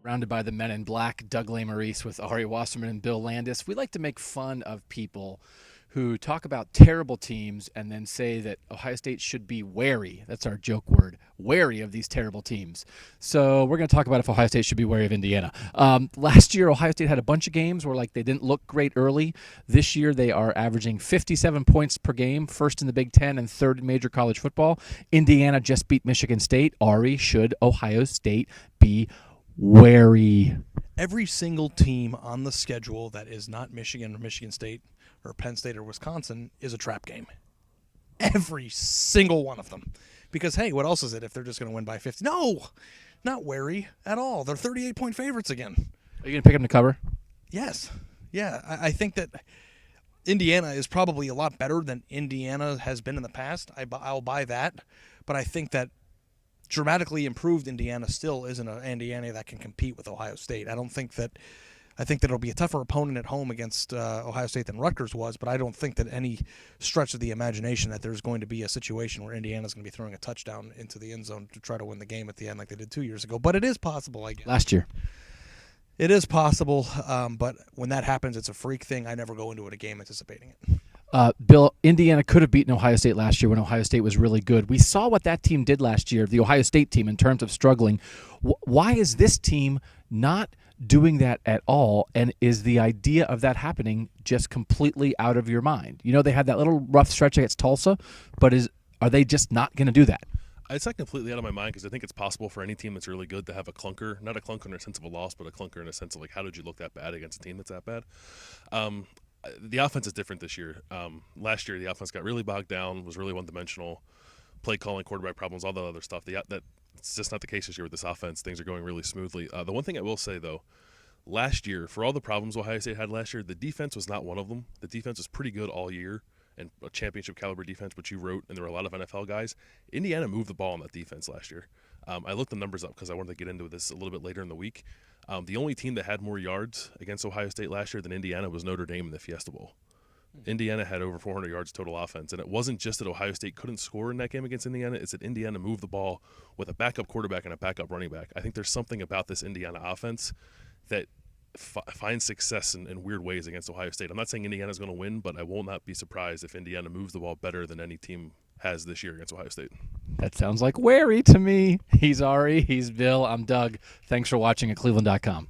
Surrounded by the men in black, Doug Maurice with Ari Wasserman and Bill Landis. We like to make fun of people who talk about terrible teams and then say that Ohio State should be wary. That's our joke word, wary of these terrible teams. So we're going to talk about if Ohio State should be wary of Indiana. Last year, Ohio State had a bunch of games where they didn't look great early. This year, they are averaging 57 points per game, first in the Big Ten and third in major college football. Indiana just beat Michigan State. Ari, should Ohio State be wary? Every single team on the schedule that is not Michigan or Michigan State or Penn State or Wisconsin is a trap game. Every single one of them. Because, hey, what else is it if they're just going to win by 50? No, not wary at all. They're 38-point favorites again. Are you going to pick them to cover? Yes. Yeah, I think that Indiana is probably a lot better than Indiana has been in the past. I'll buy that. But I think that dramatically improved Indiana still isn't an Indiana that can compete with Ohio State. I think that it'll be a tougher opponent at home against Ohio State than Rutgers was, but I don't think that any stretch of the imagination that there's going to be a situation where Indiana's going to be throwing a touchdown into the end zone to try to win the game at the end like they did 2 years ago. But it is possible, I guess. Last year. It is possible, but when that happens, it's a freak thing. I never go into a game anticipating it. Bill, Indiana could have beaten Ohio State last year when Ohio State was really good. We saw what that team did last year, the Ohio State team, in terms of struggling. Why is this team not doing that at all? And is the idea of that happening just completely out of your mind? You know, they had that little rough stretch against Tulsa, but are they just not going to do that? It's not completely out of my mind because I think it's possible for any team that's really good to have a clunker, not a clunker in a sense of a loss, but a clunker in a sense of how did you look that bad against a team that's that bad? The offense is different this year. Last year, the offense got really bogged down, was really one-dimensional, play calling, quarterback problems, all that other stuff. It's just not the case this year with this offense. Things are going really smoothly. The one thing I will say, though, last year, for all the problems Ohio State had last year, the defense was not one of them. The defense was pretty good all year, and a championship caliber defense, which you wrote, and there were a lot of NFL guys. Indiana moved the ball on that defense last year. I looked the numbers up because I wanted to get into this a little bit later in the week. The only team that had more yards against Ohio State last year than Indiana was Notre Dame in the Fiesta Bowl. Indiana had over 400 yards total offense, and it wasn't just that Ohio State couldn't score in that game against Indiana. It's that Indiana moved the ball with a backup quarterback and a backup running back. I think there's something about this Indiana offense that finds success in weird ways against Ohio State. I'm not saying Indiana's going to win, but I will not be surprised if Indiana moves the ball better than any team has this year against Ohio State. That sounds like wary to me. He's Ari. He's Bill. I'm Doug. Thanks for watching at cleveland.com.